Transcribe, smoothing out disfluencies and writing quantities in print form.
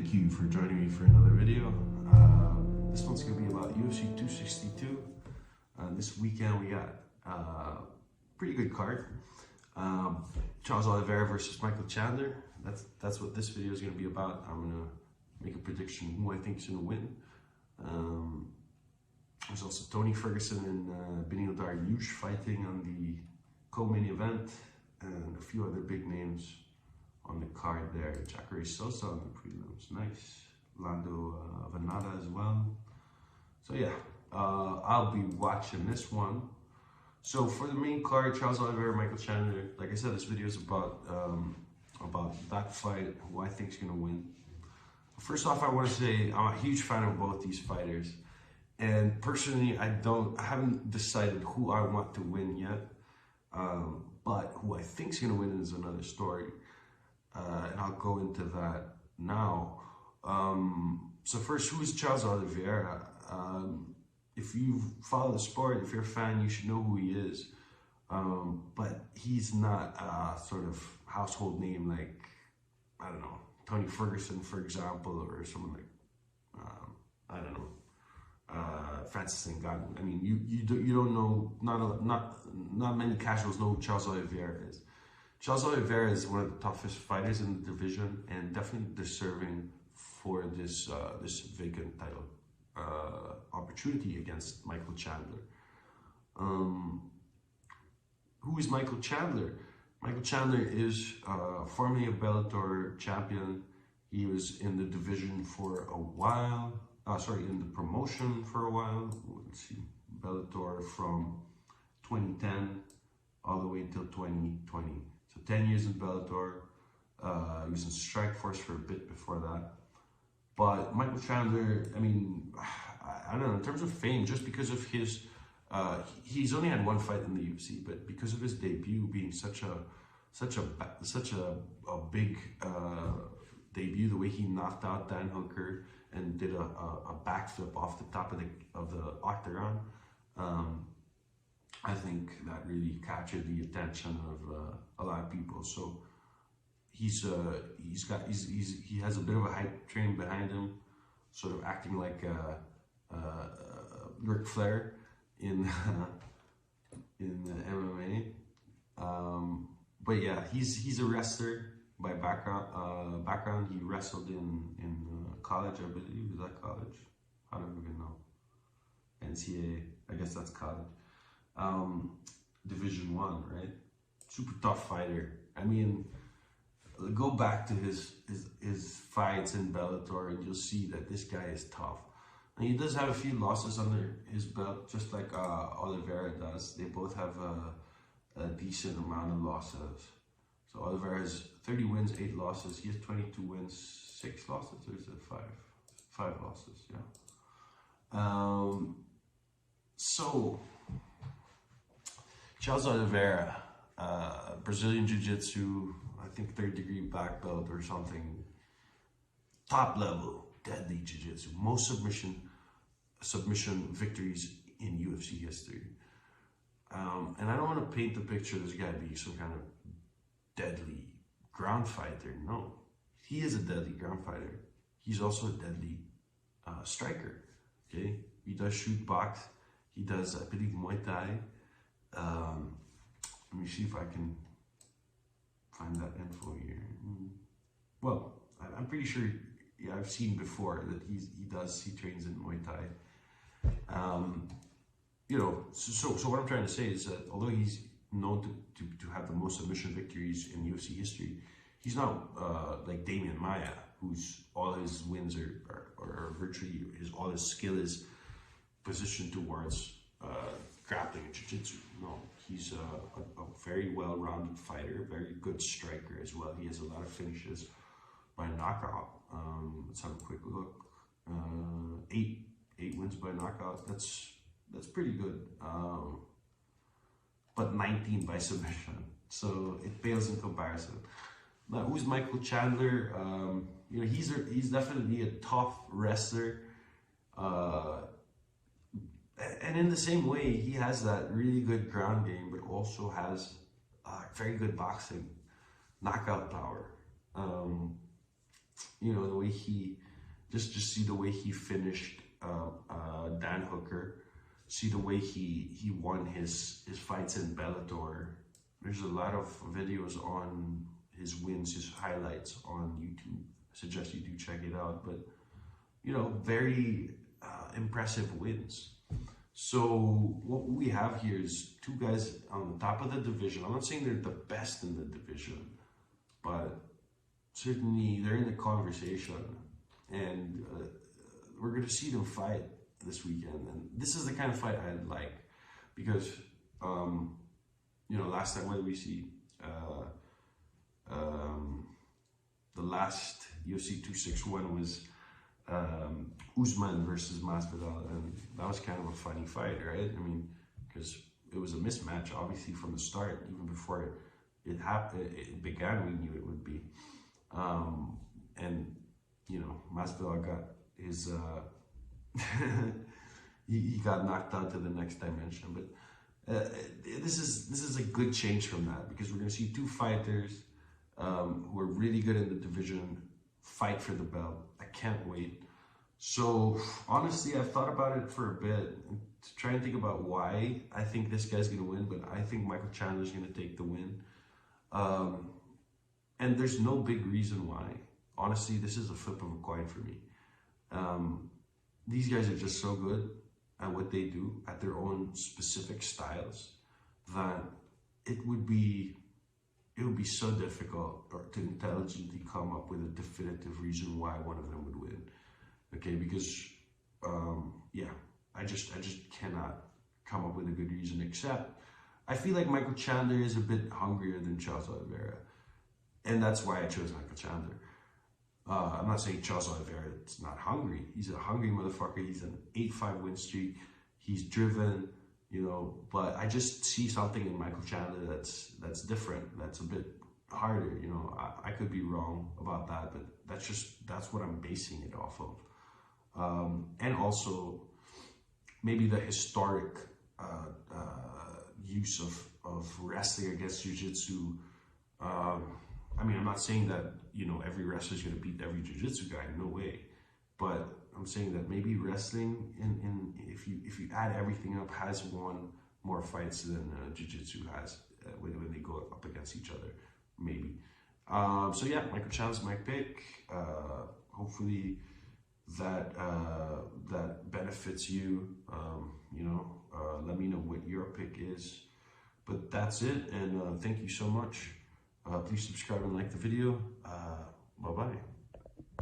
Thank you for joining me for another video. This one's going to be about UFC 262. This weekend we got a pretty good card. Charles Oliveira versus Michael Chandler. That's what this video is going to be about. I'm going to make a prediction who I think is going to win. There's also Tony Ferguson and Beneil Dariush fighting on the co-main event, and a few other big names on the card there. Jacare Sosa on the prelims, nice. Lando Venata as well. So yeah, I'll be watching this one. So for the main card, Charles Oliveira, Michael Chandler. Like I said, this video is about that fight, who I think is gonna win. First off, I want to say I'm a huge fan of both these fighters, and personally, I haven't decided who I want to win yet. But who I think is gonna win is another story. And I'll go into that now. So first, who is Charles Oliveira? If you follow the sport, if you're a fan, you should know who he is. But he's not a sort of household name like, I don't know, Tony Ferguson, for example, or someone like, I don't know, Francis Ngannou. I mean, you don't know, not many casuals know who Charles Oliveira is. Charles Oliveira is one of the toughest fighters in the division and definitely deserving for this this vacant title opportunity against Michael Chandler. Who is Michael Chandler? Michael Chandler is formerly a Bellator champion. He was in the division for a while. In the promotion for a while. Let's see, Bellator from 2010 all the way until 2020. So 10 years in Bellator. He was in Strikeforce for a bit before that. But Michael Chandler, I mean, I don't know, in terms of fame, just because of his, he's only had one fight in the UFC, but because of his debut being such a big debut, the way he knocked out Dan Hooker and did a backflip off the top of the octagon, I think that really captured the attention of a lot of people. So he has a bit of a hype train behind him, sort of acting like Ric Flair in the MMA. But yeah, he's a wrestler by background. He wrestled in college, I believe. Is that college? I don't even know. NCAA, I guess that's college. Division 1, right? Super tough fighter. I mean, go back to his fights in Bellator and you'll see that this guy is tough. And he does have a few losses under his belt, just like Oliveira does. They both have a decent amount of losses. So Oliveira has 30 wins, 8 losses. He has 22 wins, 6 losses, or is it 5? 5 losses, yeah. So Charles Oliveira, Brazilian Jiu-Jitsu, I think 3rd degree black belt or something. Top level, deadly Jiu-Jitsu. Most submission victories in UFC history. And I don't want to paint the picture this guy being some kind of deadly ground fighter. No, he is a deadly ground fighter. He's also a deadly striker. Okay, he does shoot box. He does, I believe, Muay Thai. Let me see if I can find that info here. Well, I'm pretty sure, yeah, I've seen before that he trains in Muay Thai. You know, so what I'm trying to say is that although he's known to have the most submission victories in UFC history, he's not like Damian Maia, whose all his wins are virtually all his skill is positioned towards grappling and jiu-jitsu. No, he's a very well-rounded fighter, very good striker as well. He has a lot of finishes by knockout. Let's have a quick look. 8 wins by knockout. That's pretty good. But 19 by submission. So it pales in comparison. Now, who's Michael Chandler? You know, he's definitely a tough wrestler. And in the same way, he has that really good ground game, but also has very good boxing, knockout power. you know, the way he, just see the way he finished Dan Hooker, see the way he won his fights in Bellator. There's a lot of videos on his wins, his highlights on YouTube. I suggest you do check it out. But, you know, very impressive wins. So what we have here is two guys on the top of the division. I'm not saying they're the best in the division, but certainly they're in the conversation. And we're going to see them fight this weekend. And this is the kind of fight I'd like, because, you know, last time, what did we see? The last UFC 261 was Usman versus Masvidal, and that was kind of a funny fight, right? I mean, because it was a mismatch, obviously, from the start, even before it happened, it began, we knew it would be. And, you know, Masvidal got his, he got knocked out to the next dimension. But this is a good change from that, because we're going to see two fighters who are really good in the division fight for the belt. I can't wait. So honestly, I've thought about it for a bit to try and think about why I think this guy's going to win, but I think Michael Chandler's going to take the win. And there's no big reason why. Honestly, this is a flip of a coin for me. These guys are just so good at what they do, at their own specific styles, that it would be so difficult to intelligently come up with a definitive reason why one of them would win. Okay, because yeah, I just cannot come up with a good reason, except I feel like Michael Chandler is a bit hungrier than Charles Oliveira, and that's why I chose Michael Chandler. I'm not saying Charles Oliveira is not hungry. He's a hungry motherfucker. He's an 8-5 win streak. He's driven, you know, but I just see something in Michael Chandler that's different. That's a bit harder, you know. I could be wrong about that, but that's what I'm basing it off of. And also maybe the historic use of wrestling against jiu-jitsu. I mean, I'm not saying that, you know, every wrestler is going to beat every jiu-jitsu guy, no way. But I'm saying that maybe wrestling, if you add everything up, has won more fights than jiu-jitsu has when they go up against each other, maybe. So yeah, Michael Chandler's my pick. Hopefully that benefits you. You know, let me know what your pick is. But that's it, and thank you so much. Please subscribe and like the video.